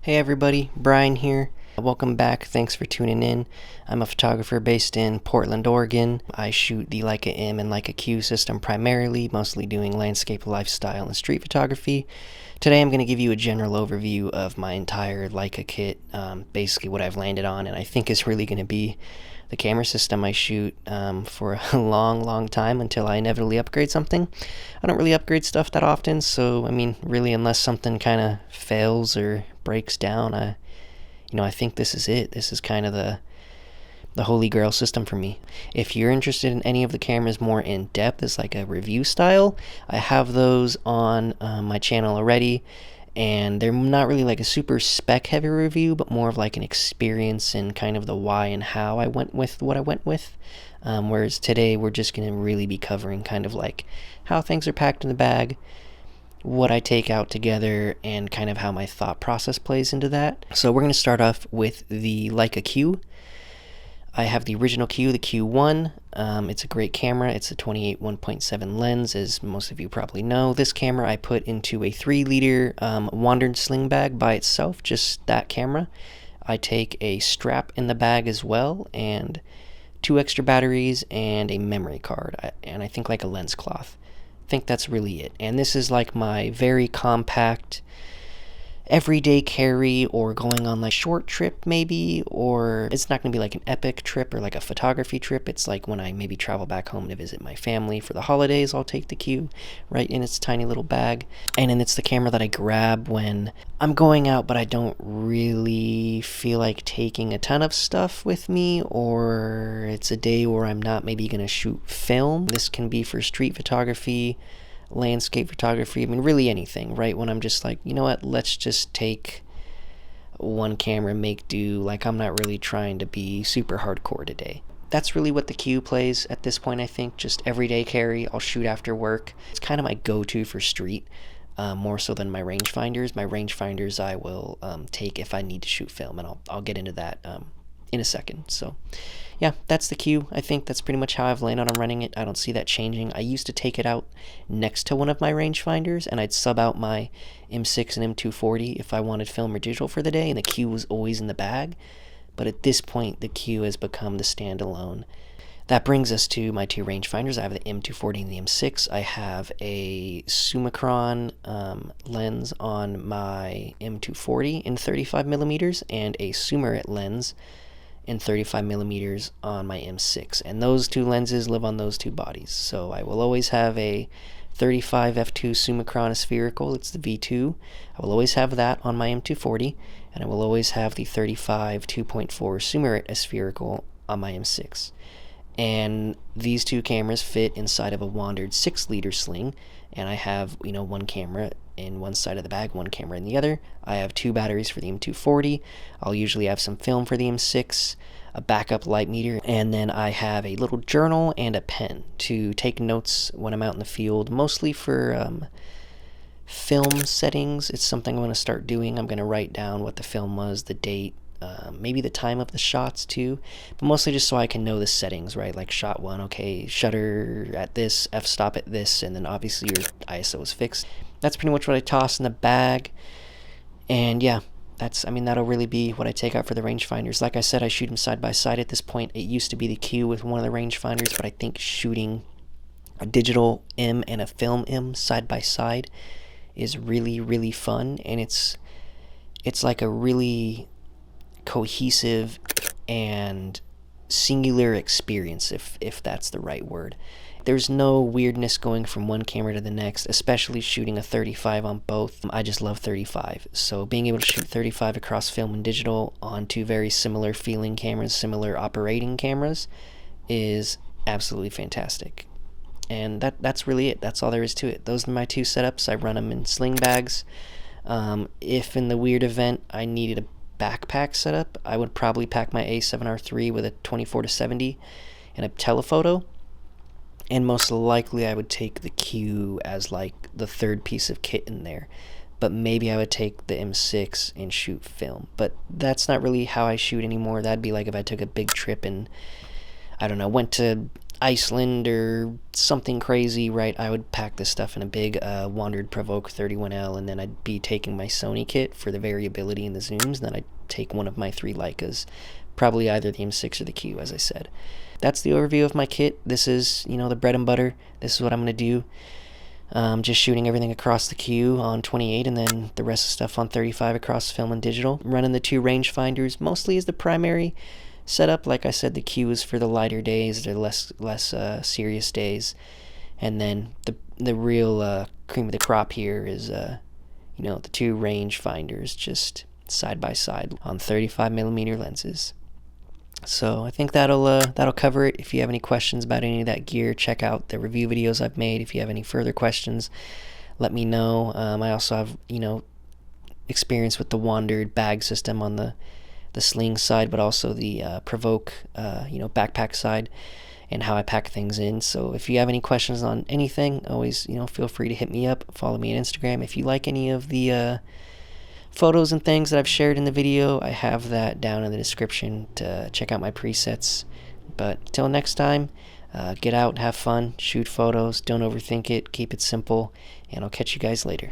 Hey everybody, Brian here. Welcome back. Thanks for tuning in. I'm a photographer based in Portland, Oregon. I shoot the Leica M and Leica Q system primarily, mostly doing landscape, lifestyle, and street photography. Today I'm going to give you a general overview of my entire Leica kit, basically what I've landed on, and I think is really going to be the camera system I shoot for a long time until I inevitably upgrade something. I don't really upgrade stuff that often, so I mean, really, unless something kind of fails or breaks down, I think this is it. This is kind of the holy grail system for me. If you're interested in any of the cameras more in depth as like a review style, I have those on my channel already, and they're not really like a super spec heavy review, but more of like an experience and kind of the why and how I went with what I went with. Whereas today we're just going to really be covering kind of like how things are packed in the bag, what I take out together, and kind of how my thought process plays into that. So we're going to start off with the Leica Q. I have the original Q, the Q1. It's a great camera. It's a 28 1.7 lens, as most of you probably know. This camera I put into a 3-liter Wandered sling bag by itself, just that camera. I take a strap in the bag as well, and 2 extra batteries, and a memory card, and I think like a lens cloth. I think that's really it. And this is like my very compact everyday carry, or going on like short trip maybe, or it's not going to be like an epic trip or like a photography trip. It's like when I maybe travel back home to visit my family for the holidays, I'll take the Q right in its tiny little bag. And then it's the camera that I grab when I'm going out but I don't really feel like taking a ton of stuff with me, or it's a day where I'm not maybe going to shoot film. This can be for street photography, landscape photography, I mean really anything, right? When I'm just like, you know what, let's just take one camera, make do, like I'm not really trying to be super hardcore today. That's really what the Q plays at this point, I think. Just everyday carry. I'll shoot after work. It's kind of my go-to for street, more so than my rangefinders. My rangefinders I will take if I need to shoot film, and I'll get into that in a second. So yeah, that's the Q. I think that's pretty much how I've landed on running it. I don't see that changing. I used to take it out next to one of my rangefinders, and I'd sub out my M6 and M240 if I wanted film or digital for the day, and the Q was always in the bag. But at this point, the Q has become the standalone. That brings us to my 2 rangefinders. I have the M240 and the M6. I have a Summicron lens on my M240 in 35 millimeters, and a Summarit lens in 35 millimeters on my M6, and those 2 lenses live on those 2 bodies. So I will always have a 35 f2 Summicron spherical. It's the V2. I will always have that on my M240, and I will always have the 35 2.4 Summarit spherical on my M6. And these 2 cameras fit inside of a Wandered 6-liter sling, and I have, one camera in one side of the bag, one camera in the other. I have 2 batteries for the M240. I'll usually have some film for the M6, a backup light meter, and then I have a little journal and a pen to take notes when I'm out in the field, mostly for film settings. It's something I'm going to start doing. I'm going to write down what the film was, the date, maybe the time of the shots too, but mostly just so I can know the settings, right? Like shot 1, okay, shutter at this, f-stop at this, and then obviously your ISO is fixed. That's pretty much what I toss in the bag. And yeah, that'll really be what I take out for the rangefinders. Like I said, I shoot them side by side at this point. It used to be the Q with one of the rangefinders, but I think shooting a digital M and a film M side by side is really fun, and it's like a really cohesive and singular experience, if that's the right word. There's no weirdness going from one camera to the next, especially shooting a 35 on both. I just love 35. So being able to shoot 35 across film and digital on 2 very similar feeling cameras, similar operating cameras, is absolutely fantastic. And that's really it. That's all there is to it. Those are my 2 setups. I run them in sling bags. If in the weird event I needed a backpack setup, I would probably pack my A7R3 with a 24-70 and a telephoto. And most likely I would take the Q as like the 3rd piece of kit in there. But maybe I would take the M6 and shoot film. But that's not really how I shoot anymore. That'd be like if I took a big trip and, I don't know, went to Iceland or something crazy, right, I would pack this stuff in a big Wandered Provoke 31L, and then I'd be taking my Sony kit for the variability in the zooms, and then I'd take one of my 3 Leicas, probably either the M6 or the Q, as I said. That's the overview of my kit. This is, the bread and butter. This is what I'm going to do. Just shooting everything across the Q on 28, and then the rest of the stuff on 35 across film and digital. Running the 2 rangefinders mostly as the primary setup. Like I said, the Q is for the lighter days, the less serious days, and then the real cream of the crop here is the 2 rangefinders just side by side on 35mm lenses. So I think that'll cover it. If you have any questions about any of that gear, check out the review videos I've made. If you have any further questions, let me know. I also have experience with the Wandered bag system on the sling side, but also the Provoke backpack side, and how I pack things in. So if you have any questions on anything, always feel free to hit me up. Follow me on Instagram. If you like any of the photos and things that I've shared in the video, I have that down in the description to check out my presets. But till next time, get out, have fun, shoot photos, don't overthink it, keep it simple, and I'll catch you guys later.